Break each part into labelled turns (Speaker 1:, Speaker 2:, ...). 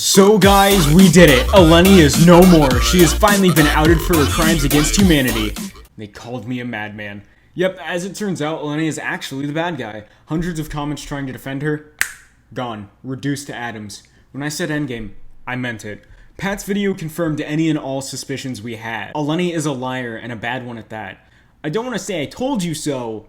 Speaker 1: So guys, we did it. Eleni is no more. She has finally been outed for her crimes against humanity. They called me a madman. Yep, as it turns out, Eleni is actually the bad guy. Hundreds of comments trying to defend her, gone. Reduced to atoms. When I said endgame, I meant it. Pat's video confirmed any and all suspicions we had. Eleni is a liar, and a bad one at that. I don't want to say I told you so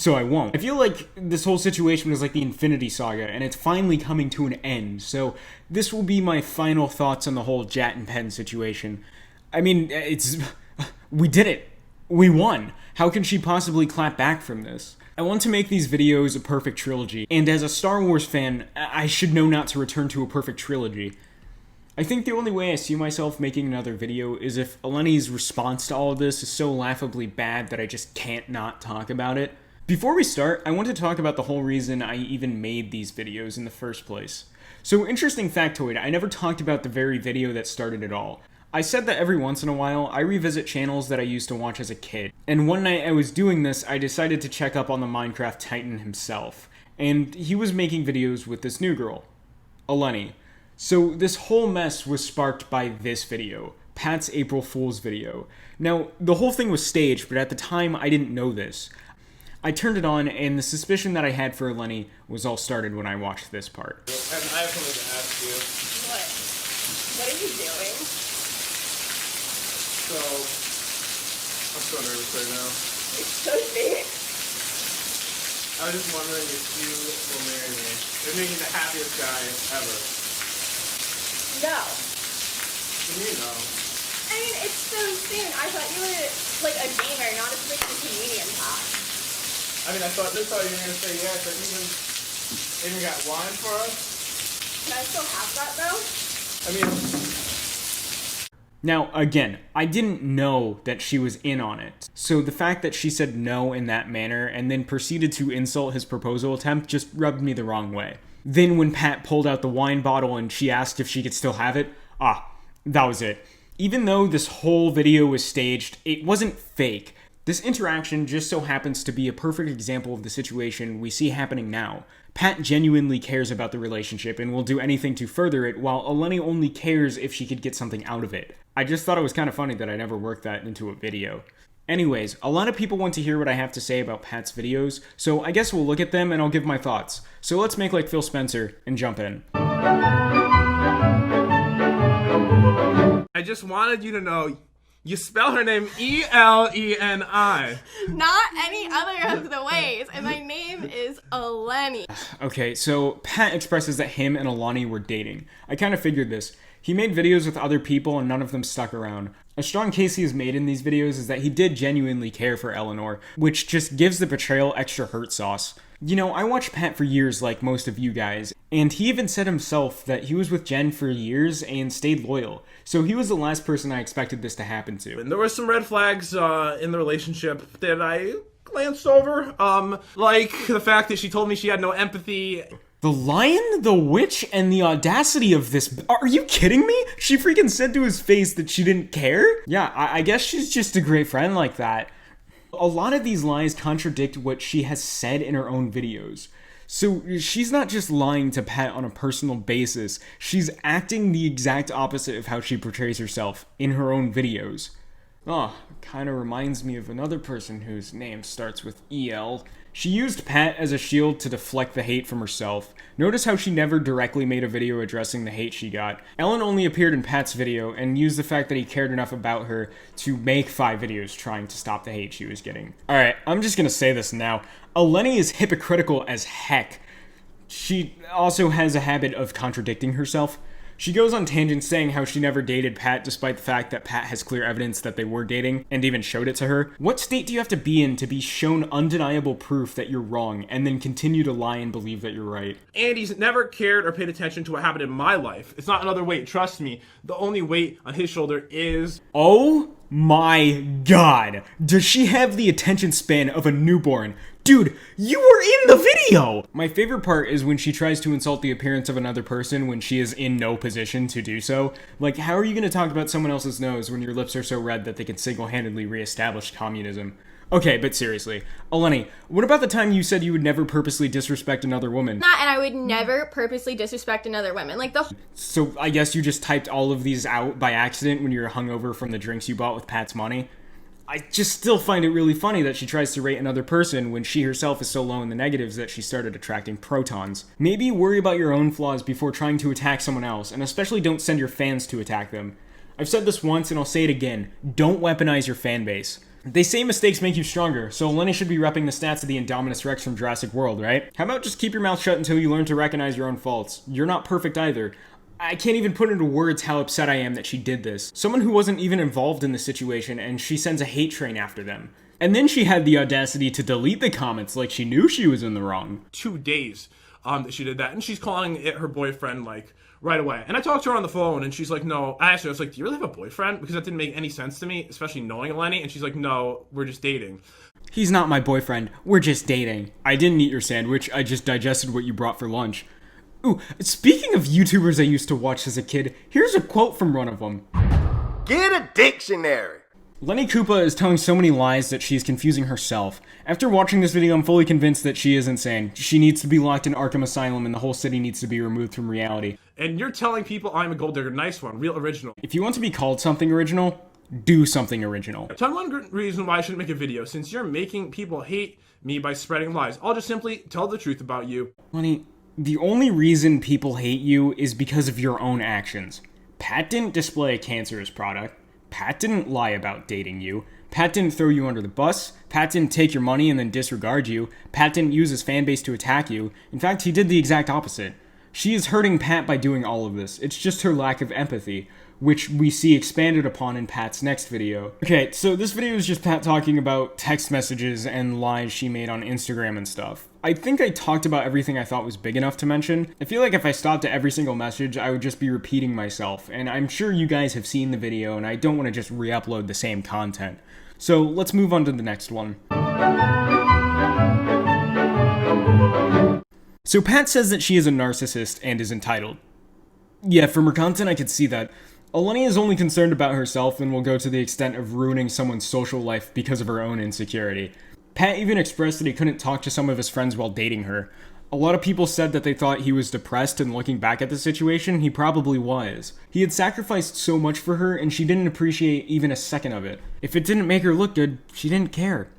Speaker 1: I won't. I feel like this whole situation was like the Infinity Saga, and it's finally coming to an end, so this will be my final thoughts on the whole Jat and Penn situation. I mean, we did it. We won. How can she possibly clap back from this? I want to make these videos a perfect trilogy, and as a Star Wars fan, I should know not to return to a perfect trilogy. I think the only way I see myself making another video is if Eleni's response to all of this is so laughably bad that I just can't not talk about it. Before we start, I want to talk about the whole reason I even made these videos in the first place. So, interesting factoid, I never talked about the very video that started it all. I said that every once in a while, I revisit channels that I used to watch as a kid. And one night I was doing this, I decided to check up on the Minecraft Titan himself. And he was making videos with this new girl, Eleni. So this whole mess was sparked by this video, Pat's April Fool's video. Now, the whole thing was staged, but at the time I didn't know this. I turned it on, and the suspicion that I had for Eleni was all started when I watched this part.
Speaker 2: And I have something to ask you.
Speaker 3: What? What are you doing?
Speaker 2: So, I'm so nervous right now.
Speaker 3: It's so big.
Speaker 2: I was just wondering if you will marry me. It made me the happiest guy ever.
Speaker 3: No.
Speaker 2: What do you know?
Speaker 3: I mean, it's so soon. I thought you were, like, a gamer, not a freaking comedian, Pat.
Speaker 2: I mean, I thought you were going to say yes. I even got wine for us.
Speaker 3: Can I still have that, though?
Speaker 2: I mean...
Speaker 1: Now, again, I didn't know that she was in on it. So the fact that she said no in that manner and then proceeded to insult his proposal attempt just rubbed me the wrong way. Then when Pat pulled out the wine bottle and she asked if she could still have it, that was it. Even though this whole video was staged, it wasn't fake. This interaction just so happens to be a perfect example of the situation we see happening now. Pat genuinely cares about the relationship and will do anything to further it, while Eleni only cares if she could get something out of it. I just thought it was kind of funny that I never worked that into a video. Anyways, a lot of people want to hear what I have to say about Pat's videos, so I guess we'll look at them and I'll give my thoughts. So let's make like Phil Spencer and jump in.
Speaker 2: I just wanted you to know, you spell her name E-L-E-N-I.
Speaker 3: Not any other of the ways, and my name is Eleni.
Speaker 1: Okay, so Pat expresses that him and Eleni were dating. I kind of figured this. He made videos with other people and none of them stuck around. A strong case he has made in these videos is that he did genuinely care for Eleanor, which just gives the betrayal extra hurt sauce. You know, I watched Pat for years like most of you guys, and he even said himself that he was with Jen for years and stayed loyal. So he was the last person I expected this to happen to.
Speaker 2: And there were some red flags in the relationship that I glanced over. Like the fact that she told me she had no empathy.
Speaker 1: The lion, the witch, and the audacity of this. Are you kidding me? She freaking said to his face that she didn't care? Yeah, I guess she's just a great friend like that. A lot of these lies contradict what she has said in her own videos. So she's not just lying to Pat on a personal basis, she's acting the exact opposite of how she portrays herself in her own videos. Kinda reminds me of another person whose name starts with E-L. She used Pat as a shield to deflect the hate from herself. Notice how she never directly made a video addressing the hate she got. Ellen only appeared in Pat's video and used the fact that he cared enough about her to make 5 videos trying to stop the hate she was getting. Alright, I'm just gonna say this now. Eleni is hypocritical as heck. She also has a habit of contradicting herself. She goes on tangents saying how she never dated Pat despite the fact that Pat has clear evidence that they were dating and even showed it to her. What state do you have to be in to be shown undeniable proof that you're wrong and then continue to lie and believe that you're right?
Speaker 2: Andy's never cared or paid attention to what happened in my life. It's not another weight, trust me. The only weight on his shoulder is...
Speaker 1: Oh my god! Does she have the attention span of a newborn? Dude, you were in the video! My favorite part is when she tries to insult the appearance of another person when she is in no position to do so. Like, how are you gonna talk about someone else's nose when your lips are so red that they can single-handedly reestablish communism? Okay, but seriously, Eleni, what about the time you said you would never purposely disrespect another woman?
Speaker 3: That, and I would never purposely disrespect another woman. Like,
Speaker 1: So I guess you just typed all of these out by accident when you were hungover from the drinks you bought with Pat's money? I just still find it really funny that she tries to rate another person when she herself is so low in the negatives that she started attracting protons. Maybe worry about your own flaws before trying to attack someone else, and especially don't send your fans to attack them. I've said this once and I'll say it again, don't weaponize your fan base. They say mistakes make you stronger, so Eleni should be repping the stats of the Indominus Rex from Jurassic World, right? How about just keep your mouth shut until you learn to recognize your own faults? You're not perfect either. I can't even put into words how upset I am that she did this. Someone who wasn't even involved in the situation, and she sends a hate train after them. And then she had the audacity to delete the comments like she knew she was in the wrong.
Speaker 2: 2 days that she did that, and she's calling it her boyfriend like right away. And I talked to her on the phone, and she's like, no. I asked her, I was like, do you really have a boyfriend? Because that didn't make any sense to me, especially knowing Eleni. And she's like, no, we're just dating.
Speaker 1: He's not my boyfriend. We're just dating. I didn't eat your sandwich. I just digested what you brought for lunch. Ooh, speaking of YouTubers I used to watch as a kid, here's a quote from one of them.
Speaker 4: Get a dictionary.
Speaker 1: Lenny Koopa is telling so many lies that she is confusing herself. After watching this video, I'm fully convinced that she is insane. She needs to be locked in Arkham Asylum and the whole city needs to be removed from reality.
Speaker 2: And you're telling people I'm a gold digger. Nice one. Real original.
Speaker 1: If you want to be called something original, do something original.
Speaker 2: Tell me one reason why I shouldn't make a video, since you're making people hate me by spreading lies. I'll just simply tell the truth about you.
Speaker 1: Lenny, the only reason people hate you is because of your own actions. Pat didn't display a cancerous product. Pat didn't lie about dating you. Pat didn't throw you under the bus. Pat didn't take your money and then disregard you. Pat didn't use his fan base to attack you. In fact, he did the exact opposite. She is hurting Pat by doing all of this. It's just her lack of empathy, which we see expanded upon in Pat's next video. Okay, so this video is just Pat talking about text messages and lies she made on Instagram and stuff. I think I talked about everything I thought was big enough to mention. I feel like if I stopped at every single message, I would just be repeating myself, and I'm sure you guys have seen the video, and I don't want to just re-upload the same content. So let's move on to the next one. So Pat says that she is a narcissist and is entitled. Yeah, from her content I could see that. Eleni is only concerned about herself and will go to the extent of ruining someone's social life because of her own insecurity. Pat even expressed that he couldn't talk to some of his friends while dating her. A lot of people said that they thought he was depressed, and looking back at the situation, he probably was. He had sacrificed so much for her, and she didn't appreciate even a second of it. If it didn't make her look good, she didn't care.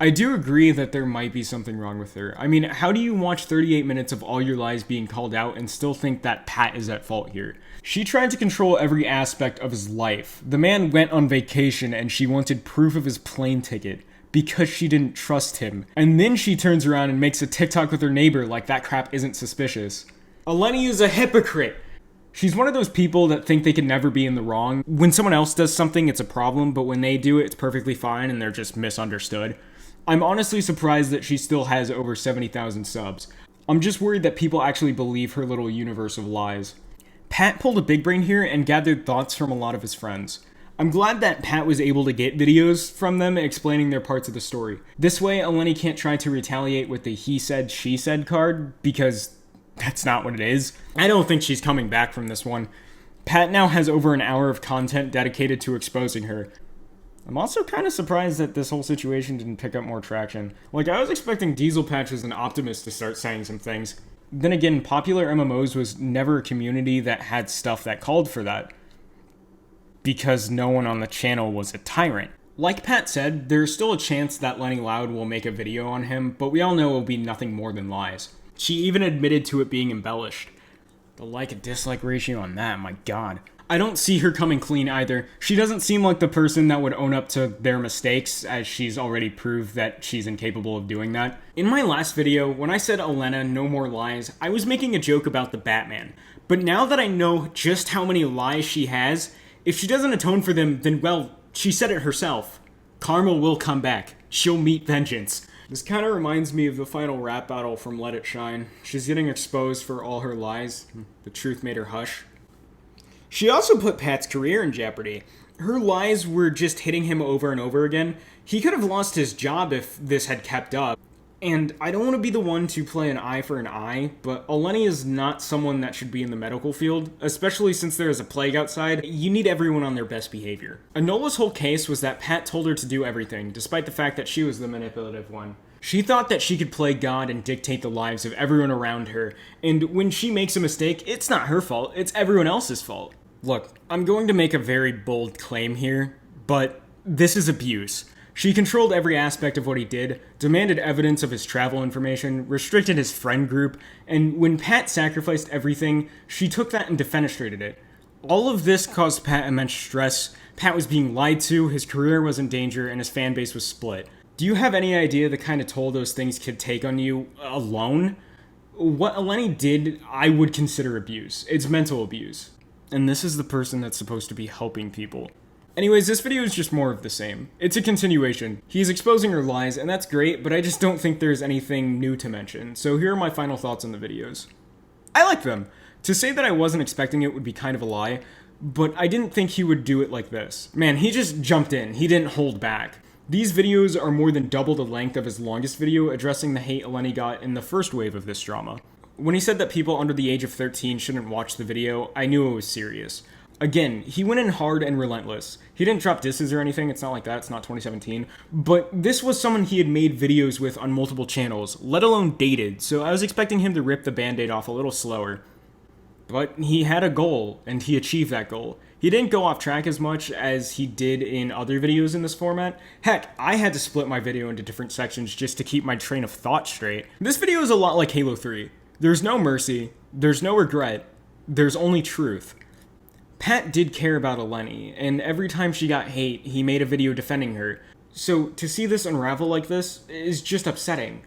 Speaker 1: I do agree that there might be something wrong with her. I mean, how do you watch 38 minutes of all your lies being called out and still think that Pat is at fault here? She tried to control every aspect of his life. The man went on vacation and she wanted proof of his plane ticket because she didn't trust him. And then she turns around and makes a TikTok with her neighbor like that crap isn't suspicious. Eleni is a hypocrite. She's one of those people that think they can never be in the wrong. When someone else does something, it's a problem, but when they do it, it's perfectly fine and they're just misunderstood. I'm honestly surprised that she still has over 70,000 subs. I'm just worried that people actually believe her little universe of lies. Pat pulled a big brain here and gathered thoughts from a lot of his friends. I'm glad that Pat was able to get videos from them explaining their parts of the story. This way, Eleni can't try to retaliate with the he said, she said card, because that's not what it is. I don't think she's coming back from this one. Pat now has over an hour of content dedicated to exposing her. I'm also kind of surprised that this whole situation didn't pick up more traction. Like, I was expecting Diesel Patches and Optimus to start saying some things. Then again, popular MMOs was never a community that had stuff that called for that, because no one on the channel was a tyrant. Like Pat said, there's still a chance that Lenny Loud will make a video on him, but we all know it will be nothing more than lies. She even admitted to it being embellished. The like and dislike ratio on that, my god. I don't see her coming clean either. She doesn't seem like the person that would own up to their mistakes, as she's already proved that she's incapable of doing that. In my last video, when I said Elena, no more lies, I was making a joke about the Batman. But now that I know just how many lies she has, if she doesn't atone for them, then well, she said it herself. Karma will come back. She'll meet vengeance. This kind of reminds me of the final rap battle from Let It Shine. She's getting exposed for all her lies. The truth made her hush. She also put Pat's career in jeopardy. Her lies were just hitting him over and over again. He could have lost his job if this had kept up. And I don't want to be the one to play an eye for an eye, but Eleni is not someone that should be in the medical field, especially since there is a plague outside. You need everyone on their best behavior. Enola's whole case was that Pat told her to do everything, despite the fact that she was the manipulative one. She thought that she could play God and dictate the lives of everyone around her, and when she makes a mistake, it's not her fault, it's everyone else's fault. Look, I'm going to make a very bold claim here, but this is abuse. She controlled every aspect of what he did, demanded evidence of his travel information, restricted his friend group, and when Pat sacrificed everything, she took that and defenestrated it. All of this caused Pat immense stress. Pat was being lied to, his career was in danger, and his fan base was split. Do you have any idea the kind of toll those things could take on you alone? What Eleni did, I would consider abuse. It's mental abuse. And this is the person that's supposed to be helping people. Anyways, this video is just more of the same. It's a continuation. He's exposing her lies, and that's great, but I just don't think there's anything new to mention. So here are my final thoughts on the videos. I like them. To say that I wasn't expecting it would be kind of a lie, but I didn't think he would do it like this. Man, he just jumped in. He didn't hold back. These videos are more than double the length of his longest video addressing the hate Eleni got in the first wave of this drama. When he said that people under the age of 13 shouldn't watch the video, I knew it was serious. Again, he went in hard and relentless. He didn't drop disses or anything, it's not like that, it's not 2017. But this was someone he had made videos with on multiple channels, let alone dated, so I was expecting him to rip the band-aid off a little slower. But he had a goal, and he achieved that goal. He didn't go off track as much as he did in other videos in this format. Heck, I had to split my video into different sections just to keep my train of thought straight. This video is a lot like Halo 3. There's no mercy, there's no regret, there's only truth. Pat did care about Eleni, and every time she got hate, he made a video defending her. So to see this unravel like this is just upsetting.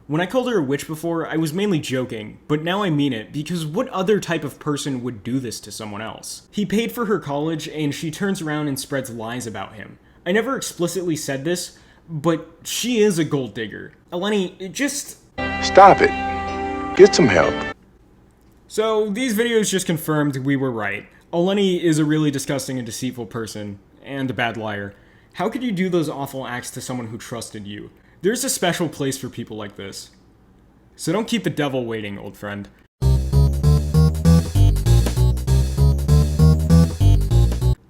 Speaker 1: When I called her a witch before, I was mainly joking, but now I mean it, because what other type of person would do this to someone else? He paid for her college, and she turns around and spreads lies about him. I never explicitly said this, but she is a gold digger. Eleni, just...
Speaker 5: Stop it. Get some help.
Speaker 1: So these videos just confirmed we were right. Eleni is a really disgusting and deceitful person, and a bad liar. How could you do those awful acts to someone who trusted you? There's a special place for people like this. So don't keep the devil waiting, old friend.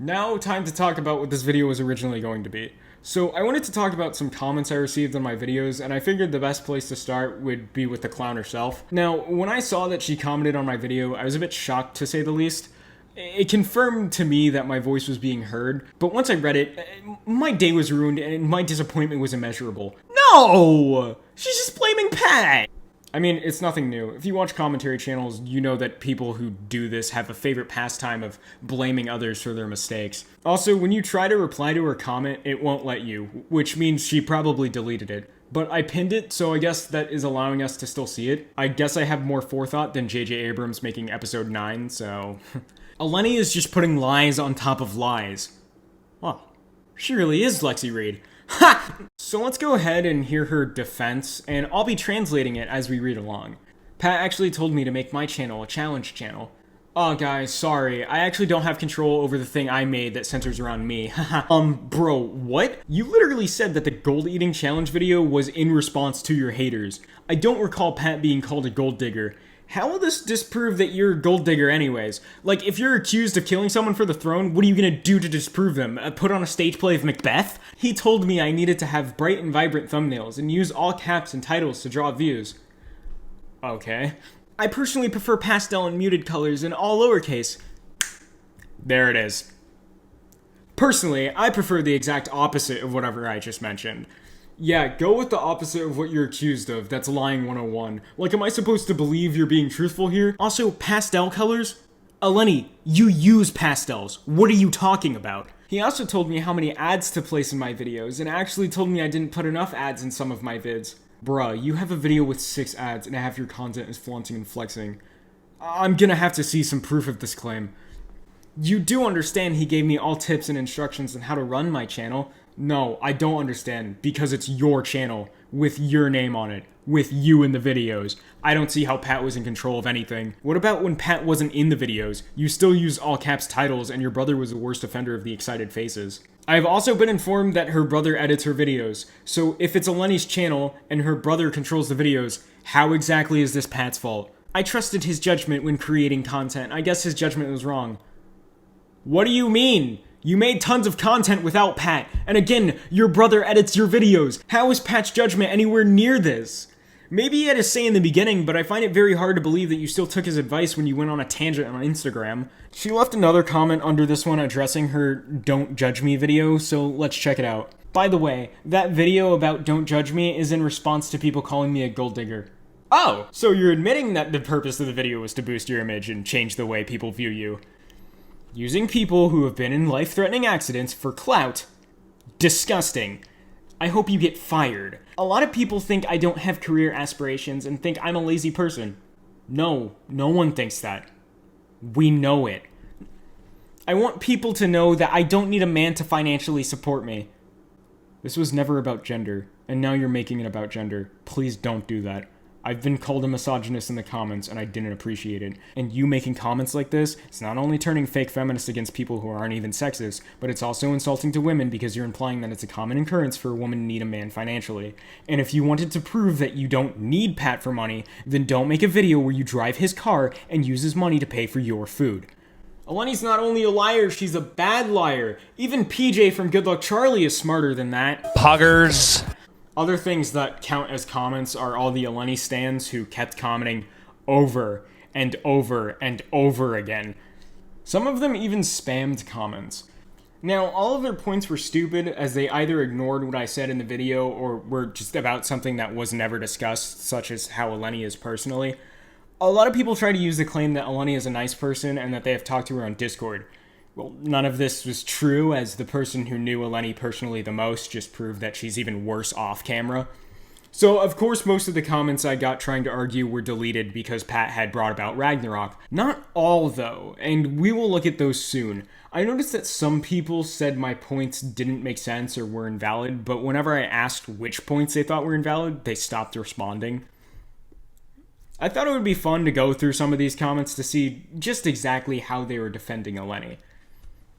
Speaker 1: Now, time to talk about what this video was originally going to be. So, I wanted to talk about some comments I received on my videos, and I figured the best place to start would be with the clown herself. Now, when I saw that she commented on my video, I was a bit shocked, to say the least. It confirmed to me that my voice was being heard, but once I read it, my day was ruined and my disappointment was immeasurable. No! She's just blaming Pat! I mean, it's nothing new. If you watch commentary channels, you know that people who do this have a favorite pastime of blaming others for their mistakes. Also, when you try to reply to her comment, it won't let you, which means she probably deleted it. But I pinned it, so I guess that is allowing us to still see it. I guess I have more forethought than J.J. Abrams making episode 9, so... Eleni is just putting lies on top of lies. Wow, she really is Lexi Reed. Ha! So let's go ahead and hear her defense, and I'll be translating it as we read along. Pat actually told me to make my channel a challenge channel. Oh guys, sorry, I actually don't have control over the thing I made that centers around me. Bro, what? You literally said that the gold eating challenge video was in response to your haters. I don't recall Pat being called a gold digger. How will this disprove that you're a gold digger anyways? Like, if you're accused of killing someone for the throne, what are you gonna do to disprove them? Put on a stage play of Macbeth? He told me I needed to have bright and vibrant thumbnails and use all caps and titles to draw views. Okay. I personally prefer pastel and muted colors and all lowercase. There it is. Personally, I prefer the exact opposite of whatever I just mentioned. Yeah, go with the opposite of what you're accused of. That's lying 101. Like, am I supposed to believe you're being truthful here? Also, pastel colors? Eleni, you use pastels. What are you talking about? He also told me how many ads to place in my videos, and actually told me I didn't put enough ads in some of my vids. Bruh, you have a video with 6 ads, and half your content is flaunting and flexing. I'm gonna have to see some proof of this claim. You do understand he gave me all tips and instructions on how to run my channel. No, I don't understand, because it's your channel, with your name on it, with you in the videos. I don't see how Pat was in control of anything. What about when Pat wasn't in the videos? You still used all caps titles, and your brother was the worst offender of the excited faces. I've also been informed that her brother edits her videos, so if it's Eleni's channel and her brother controls the videos, how exactly is this Pat's fault? I trusted his judgment when creating content. I guess his judgment was wrong. What do you mean? You made tons of content without Pat, and again, your brother edits your videos. How is Pat's judgment anywhere near this? Maybe he had a say in the beginning, but I find it very hard to believe that you still took his advice when you went on a tangent on Instagram. She left another comment under this one addressing her Don't Judge Me video, so let's check it out. By the way, that video about Don't Judge Me is in response to people calling me a gold digger. Oh, so you're admitting that the purpose of the video was to boost your image and change the way people view you. Using people who have been in life-threatening accidents for clout? Disgusting. I hope you get fired. A lot of people think I don't have career aspirations and think I'm a lazy person. No one thinks that. We know it. I want people to know that I don't need a man to financially support me. This was never about gender, and now you're making it about gender. Please don't do that. I've been called a misogynist in the comments, and I didn't appreciate it. And you making comments like this, it's not only turning fake feminists against people who aren't even sexist, but it's also insulting to women because you're implying that it's a common occurrence for a woman to need a man financially. And if you wanted to prove that you don't need Pat for money, then don't make a video where you drive his car and use his money to pay for your food. Eleni's not only a liar, she's a bad liar. Even PJ from Good Luck Charlie is smarter than that.
Speaker 6: Poggers.
Speaker 1: Other things that count as comments are all the Eleni stans who kept commenting over and over and over again. Some of them even spammed comments. Now, all of their points were stupid, as they either ignored what I said in the video or were just about something that was never discussed, such as how Eleni is personally. A lot of people try to use the claim that Eleni is a nice person and that they have talked to her on Discord. Well, none of this was true, as the person who knew Eleni personally the most just proved that she's even worse off camera. So, of course, most of the comments I got trying to argue were deleted because Pat had brought about Ragnarok. Not all, though, and we will look at those soon. I noticed that some people said my points didn't make sense or were invalid, but whenever I asked which points they thought were invalid, they stopped responding. I thought it would be fun to go through some of these comments to see just exactly how they were defending Eleni.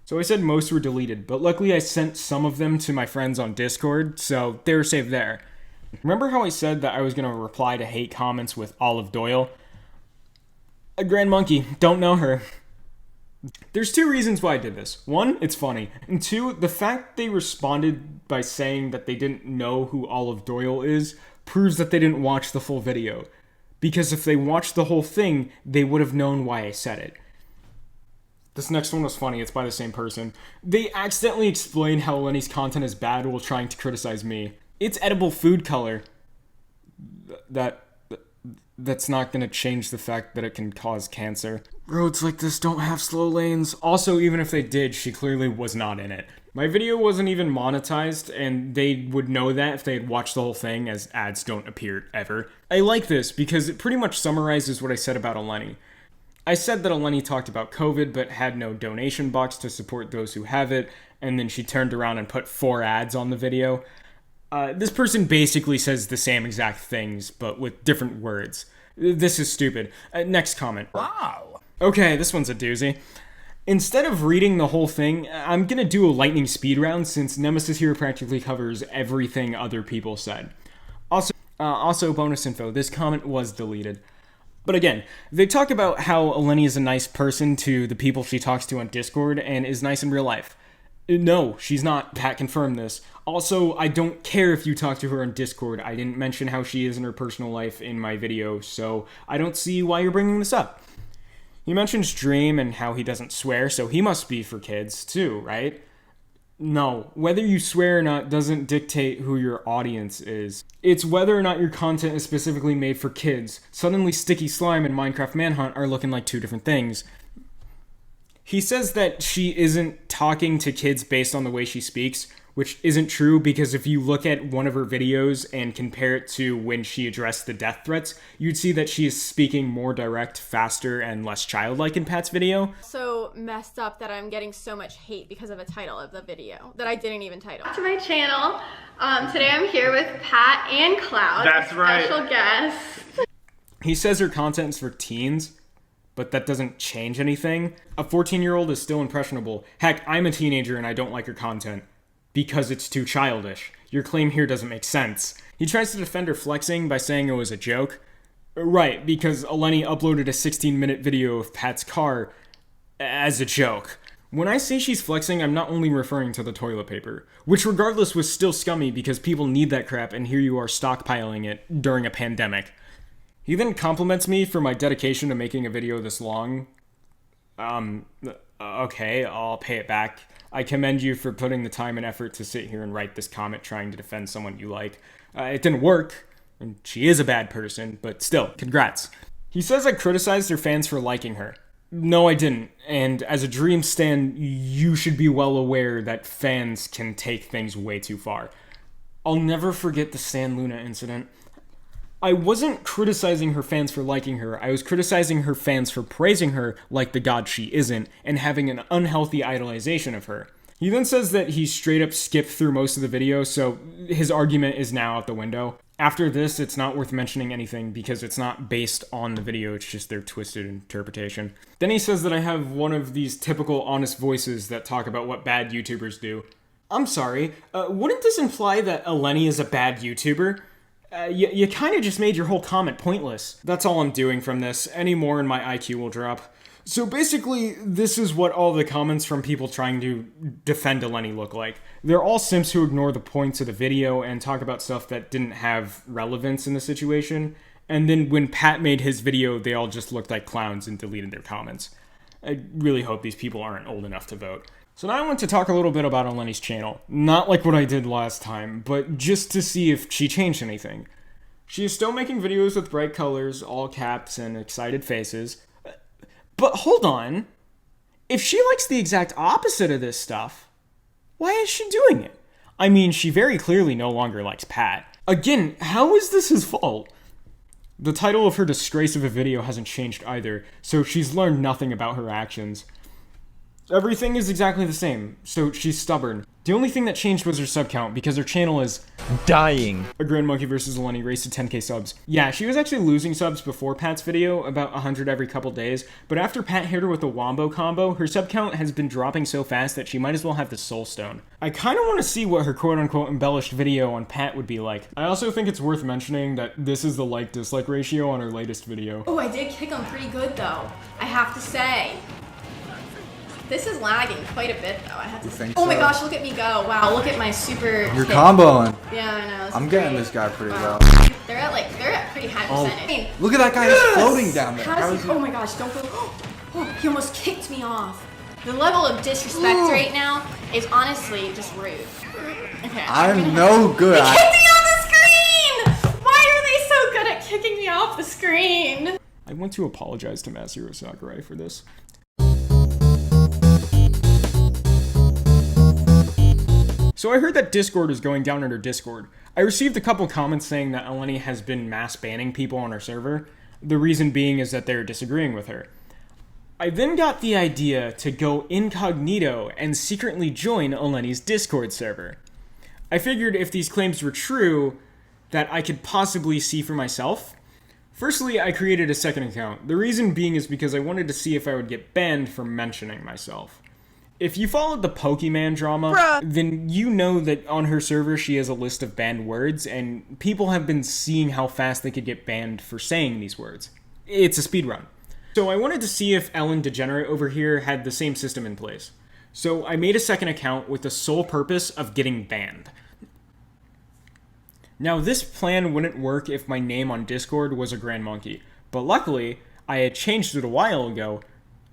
Speaker 1: So I said most were deleted, but luckily I sent some of them to my friends on Discord, so they were saved there. Remember how I said that I was going to reply to hate comments with Olive Doyle? A Grand Monkey, don't know her. There's two reasons why I did this. One, it's funny. And two, the fact they responded by saying that they didn't know who Olive Doyle is proves that they didn't watch the full video. Because if they watched the whole thing, they would have known why I said it. This next one was funny, it's by the same person. They accidentally explained how Eleni's content is bad while trying to criticize me. It's edible food color. That's not gonna change the fact that it can cause cancer. Roads like this don't have slow lanes. Also, even if they did, she clearly was not in it. My video wasn't even monetized, and they would know that if they had watched the whole thing, as ads don't appear ever. I like this because it pretty much summarizes what I said about Eleni. I said that Eleni talked about COVID but had no donation box to support those who have it, and then she turned around and put 4 ads on the video. This person basically says the same exact things, but with different words. This is stupid. Next comment.
Speaker 6: Wow.
Speaker 1: Okay, this one's a doozy. Instead of reading the whole thing, I'm gonna do a lightning speed round since Nemesis here practically covers everything other people said. Also bonus info, this comment was deleted. But again, they talk about how Eleni is a nice person to the people she talks to on Discord and is nice in real life. No, she's not. Pat confirmed this. Also, I don't care if you talk to her on Discord. I didn't mention how she is in her personal life in my video, so I don't see why you're bringing this up. He mentions Dream and how he doesn't swear, so he must be for kids too, right? No, whether you swear or not doesn't dictate who your audience is. It's whether or not your content is specifically made for kids. Suddenly Sticky Slime and Minecraft Manhunt are looking like two different things. He says that she isn't talking to kids based on the way she speaks, which isn't true because if you look at one of her videos and compare it to when she addressed the death threats, you'd see that she is speaking more direct, faster, and less childlike in Pat's video.
Speaker 3: So messed up that I'm getting so much hate because of a title of the video that I didn't even title. To my channel. Today I'm here with Pat and Cloud.
Speaker 2: That's right.
Speaker 3: Special guest.
Speaker 1: He says her content is for teens, but that doesn't change anything. A 14-year-old is still impressionable. Heck, I'm a teenager and I don't like her content. because it's too childish. Your claim here doesn't make sense. He tries to defend her flexing by saying it was a joke. Right, because Eleni uploaded a 16-minute video of Pat's car as a joke. When I say she's flexing, I'm not only referring to the toilet paper, which regardless was still scummy because people need that crap and here you are stockpiling it during a pandemic. He then compliments me for my dedication to making a video this long. Okay, I'll pay it back. I commend you for putting the time and effort to sit here and write this comment trying to defend someone you like. It didn't work, and she is a bad person, but still, congrats. He says I criticized her fans for liking her. No, I didn't, and as a Dream stan, you should be well aware that fans can take things way too far. I'll never forget the Stan Luna incident. I wasn't criticizing her fans for liking her, I was criticizing her fans for praising her like the god she isn't, and having an unhealthy idolization of her. He then says that he straight up skipped through most of the video, so his argument is now out the window. After this, it's not worth mentioning anything because it's not based on the video, it's just their twisted interpretation. Then he says that I have one of these typical honest voices that talk about what bad YouTubers do. I'm sorry, wouldn't this imply that Eleni is a bad YouTuber? You kind of just made your whole comment pointless. That's all I'm doing from this. Any more and my IQ will drop. So basically, this is what all the comments from people trying to defend Eleni look like. They're all simps who ignore the points of the video and talk about stuff that didn't have relevance in the situation. And then when Pat made his video, they all just looked like clowns and deleted their comments. I really hope these people aren't old enough to vote. So now I want to talk a little bit about Eleni's channel. Not like what I did last time, but just to see if she changed anything. She is still making videos with bright colors, all caps, and excited faces. But hold on. If she likes the exact opposite of this stuff, why is she doing it? I mean, she very clearly no longer likes Pat. Again, how is this his fault? The title of her disgrace of a video hasn't changed either, so she's learned nothing about her actions. Everything is exactly the same, so she's stubborn. The only thing that changed was her sub count, because her channel is dying. A Grand Monkey vs. Eleni race to 10k subs. Yeah, she was actually losing subs before Pat's video, about 100 every couple days, but after Pat hit her with the Wombo combo, her sub count has been dropping so fast that she might as well have the Soul Stone. I kinda wanna see what her quote-unquote embellished video on Pat would be like. I also think it's worth mentioning that this is the like-dislike ratio on her latest video.
Speaker 3: Oh, I did kick him pretty good though, I have to say. This is lagging quite a bit, though, I have to say. Oh my gosh, look at me go. Wow, look at my super
Speaker 6: You're
Speaker 3: kick.
Speaker 6: comboing.
Speaker 3: Yeah, I know.
Speaker 6: I'm getting this guy pretty well.
Speaker 3: They're at pretty high percentage. I mean,
Speaker 6: Look at that guy just floating down there.
Speaker 3: how does he, oh my gosh, don't go. Oh, he almost kicked me off. The level of disrespect right now is honestly just rude. Okay.
Speaker 6: I'm no good.
Speaker 3: They kicked me off the screen! Why are they so good at kicking me off the screen?
Speaker 1: I want to apologize to Masahiro Sakurai for this. So I heard that Discord is going down under Discord. I received a couple comments saying that Eleni has been mass banning people on her server. The reason being is that they're disagreeing with her. I then got the idea to go incognito and secretly join Eleni's Discord server. I figured if these claims were true, that I could possibly see for myself. Firstly, I created a second account. The reason being is because I wanted to see if I would get banned for mentioning myself. If you followed the Pokemon drama, then you know that on her server she has a list of banned words, and people have been seeing how fast they could get banned for saying these words. It's a speedrun. So I wanted to see if Ellen Degenerate over here had the same system in place. So I made a second account with the sole purpose of getting banned. Now this plan wouldn't work if my name on Discord was a Grand Monkey, but luckily I had changed it a while ago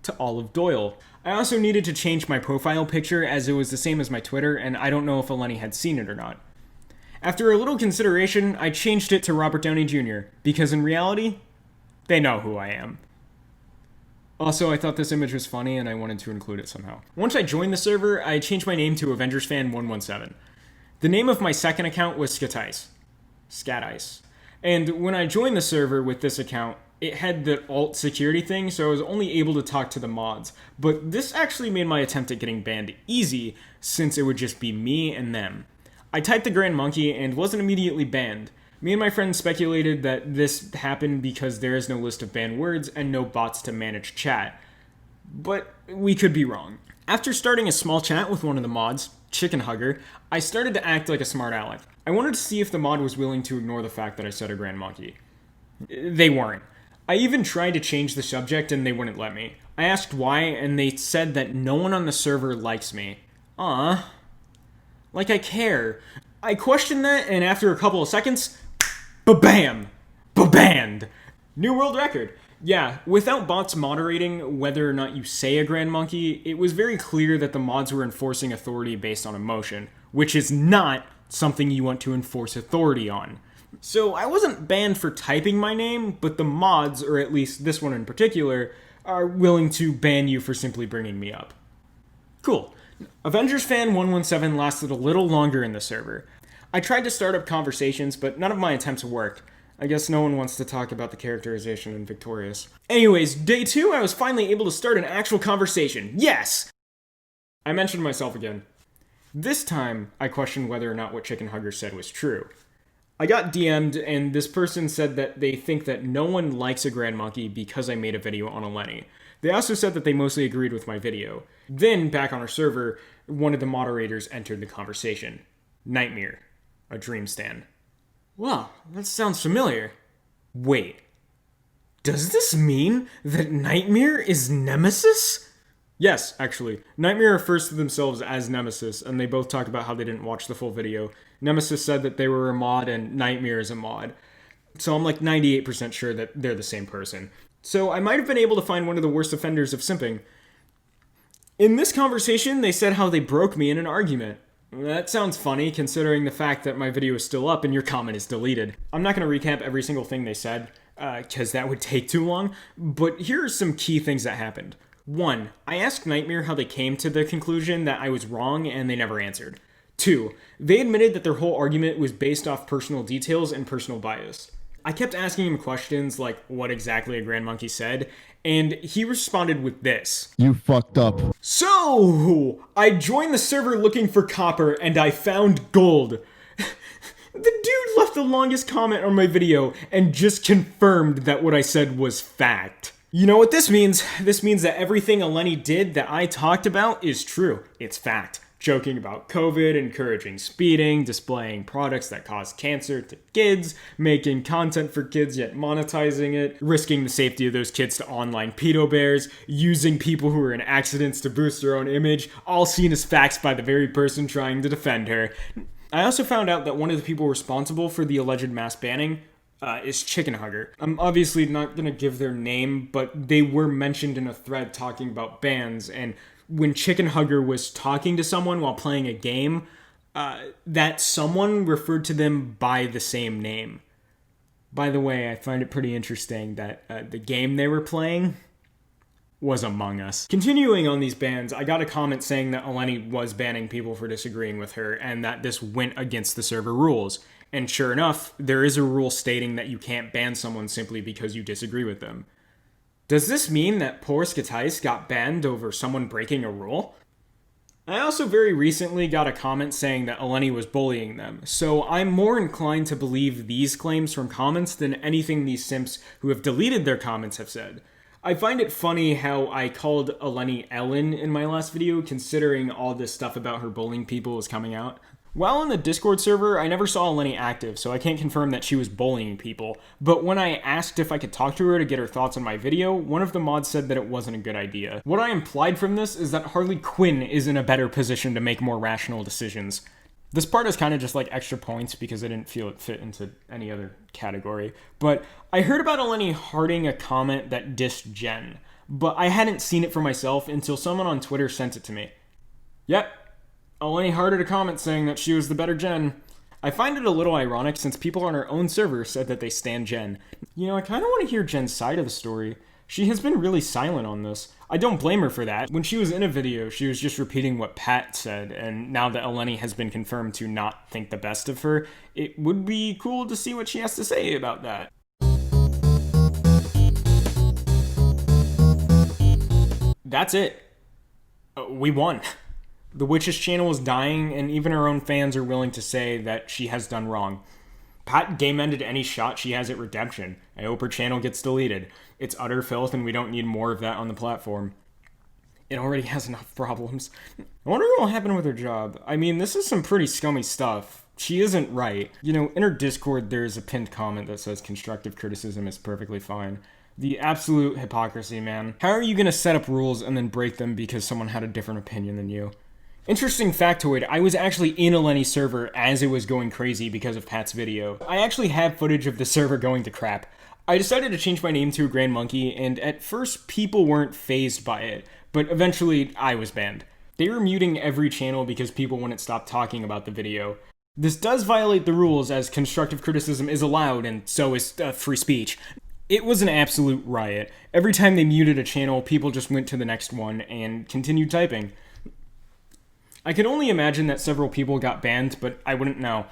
Speaker 1: to Olive Doyle. I also needed to change my profile picture as it was the same as my Twitter, and I don't know if Eleni had seen it or not. After a little consideration, I changed it to Robert Downey Jr., because in reality, they know who I am. Also, I thought this image was funny and I wanted to include it somehow. Once I joined the server, I changed my name to AvengersFan117. The name of my second account was Scatice. And when I joined the server with this account, it had the alt security thing, so I was only able to talk to the mods. But this actually made my attempt at getting banned easy, since it would just be me and them. I typed the Grand Monkey and wasn't immediately banned. Me and my friends speculated that this happened because there is no list of banned words and no bots to manage chat. But we could be wrong. After starting a small chat with one of the mods, Chicken Hugger, I started to act like a smart aleck. I wanted to see if the mod was willing to ignore the fact that I said a grand monkey. They weren't. I even tried to change the subject and they wouldn't let me. I asked why, and they said that no one on the server likes me. Like I care. I questioned that, and after a couple of seconds, ba-bam! Ba-banned! New world record. Yeah, without bots moderating whether or not you say a grand monkey, it was very clear that the mods were enforcing authority based on emotion, which is not something you want to enforce authority on. So I wasn't banned for typing my name, but the mods, or at least this one in particular, are willing to ban you for simply bringing me up. Cool. Avengers Fan 117 lasted a little longer in the server. I tried to start up conversations, but none of my attempts worked. I guess no one wants to talk about the characterization in Victorious. Anyways, day 2, I was finally able to start an actual conversation. Yes! I mentioned myself again. This time, I questioned whether or not what Chicken Hugger said was true. I got DM'd, and this person said that they think that no one likes a Grand Monkey because I made a video on Eleni. They also said that they mostly agreed with my video. Then, back on our server, one of the moderators entered the conversation. Nightmare. A dream stan. Well, that sounds familiar. Wait. Does this mean that Nightmare is Nemesis? Yes, actually. Nightmare refers to themselves as Nemesis, and they both talk about how they didn't watch the full video. Nemesis said that they were a mod, and Nightmare is a mod. So I'm like 98% sure that they're the same person. So I might have been able to find one of the worst offenders of simping. In this conversation, they said how they broke me in an argument. That sounds funny, considering the fact that my video is still up and your comment is deleted. I'm not going to recap every single thing they said, because that would take too long, but here are some key things that happened. 1. I asked Nightmare how they came to the conclusion that I was wrong, and they never answered. 2. They admitted that their whole argument was based off personal details and personal bias. I kept asking him questions like what exactly a Grand Monkey said, and he responded with this.
Speaker 7: You fucked up.
Speaker 1: So, I joined the server looking for copper, and I found gold. The dude left the longest comment on my video and just confirmed that what I said was fact. You know what this means? This means that everything Eleni did that I talked about is true. It's fact. Joking about COVID, encouraging speeding, displaying products that cause cancer to kids, making content for kids yet monetizing it, risking the safety of those kids to online pedo bears, using people who are in accidents to boost their own image, all seen as facts by the very person trying to defend her. I also found out that one of the people responsible for the alleged mass banning is Chicken Hugger. I'm obviously not going to give their name, but they were mentioned in a thread talking about bans, and when Chicken Hugger was talking to someone while playing a game, that someone referred to them by the same name. By the way, I find it pretty interesting that the game they were playing was Among Us. Continuing on these bans, I got a comment saying that Eleni was banning people for disagreeing with her and that this went against the server rules. And sure enough, there is a rule stating that you can't ban someone simply because you disagree with them. Does this mean that poor Skatais got banned over someone breaking a rule? I also very recently got a comment saying that Eleni was bullying them, so I'm more inclined to believe these claims from comments than anything these simps who have deleted their comments have said. I find it funny how I called Eleni Ellen in my last video, considering all this stuff about her bullying people was coming out. While on the Discord server, I never saw Eleni active, so I can't confirm that she was bullying people. But when I asked if I could talk to her to get her thoughts on my video, one of the mods said that it wasn't a good idea. What I implied from this is that Harley Quinn is in a better position to make more rational decisions. This part is kind of just like extra points because I didn't feel it fit into any other category. But I heard about Eleni hearting a comment that dissed Jen, but I hadn't seen it for myself until someone on Twitter sent it to me. Yep. Eleni hearted a comment saying that she was the better Jen. I find it a little ironic since people on her own server said that they stan Jen. You know, I kind of want to hear Jen's side of the story. She has been really silent on this. I don't blame her for that. When she was in a video, she was just repeating what Pat said, and now that Eleni has been confirmed to not think the best of her, it would be cool to see what she has to say about that. That's it. We won. The witch's channel is dying, and even her own fans are willing to say that she has done wrong. Pat game-ended any shot she has at redemption. I hope her channel gets deleted. It's utter filth, and we don't need more of that on the platform. It already has enough problems. I wonder what will happen with her job. I mean, this is some pretty scummy stuff. She isn't right. You know, in her Discord, there's a pinned comment that says constructive criticism is perfectly fine. The absolute hypocrisy, man. How are you gonna set up rules and then break them because someone had a different opinion than you? Interesting factoid, I was actually in Eleni's server as it was going crazy because of Pat's video. I actually have footage of the server going to crap. I decided to change my name to Grand Monkey, and at first people weren't fazed by it, but eventually I was banned. They were muting every channel because people wouldn't stop talking about the video. This does violate the rules, as constructive criticism is allowed, and so is free speech. It was an absolute riot. Every time they muted a channel, people just went to the next one and continued typing. I could only imagine that several people got banned, but I wouldn't know.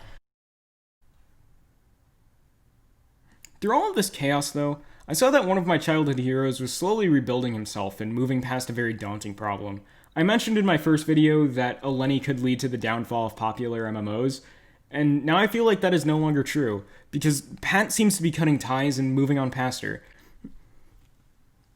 Speaker 1: Through all of this chaos, though, I saw that one of my childhood heroes was slowly rebuilding himself and moving past a very daunting problem. I mentioned in my first video that Eleni could lead to the downfall of popular MMOs, and now I feel like that is no longer true, because Pat seems to be cutting ties and moving on past her.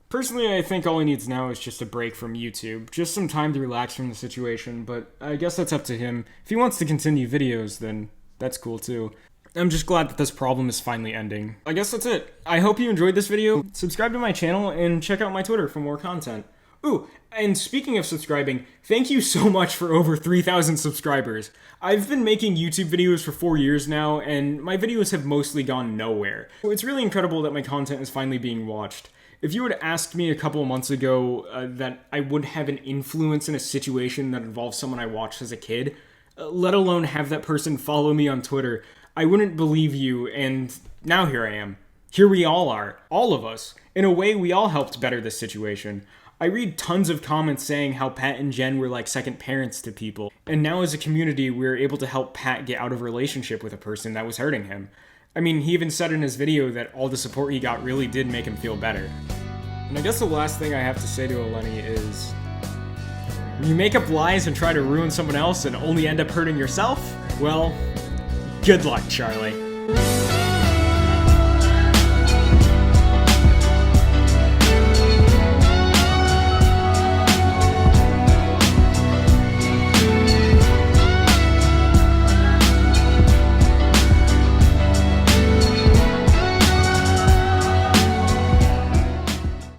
Speaker 1: Personally, I think all he needs now is just a break from YouTube, just some time to relax from the situation, but I guess that's up to him. If he wants to continue videos, then that's cool too. I'm just glad that this problem is finally ending. I guess that's it. I hope you enjoyed this video. Subscribe to my channel and check out my Twitter for more content. Ooh, and speaking of subscribing, thank you so much for over 3,000 subscribers. I've been making YouTube videos for 4 years now, and my videos have mostly gone nowhere. So it's really incredible that my content is finally being watched. If you had asked me a couple of months ago that I would have an influence in a situation that involves someone I watched as a kid, let alone have that person follow me on Twitter, I wouldn't believe you, and now here I am. Here we all are. All of us. In a way, we all helped better this situation. I read tons of comments saying how Pat and Jen were like second parents to people, and now as a community, we're able to help Pat get out of a relationship with a person that was hurting him. I mean, he even said in his video that all the support he got really did make him feel better. And I guess the last thing I have to say to Eleni is, when you make up lies and try to ruin someone else and only end up hurting yourself, well, good luck, Charlie.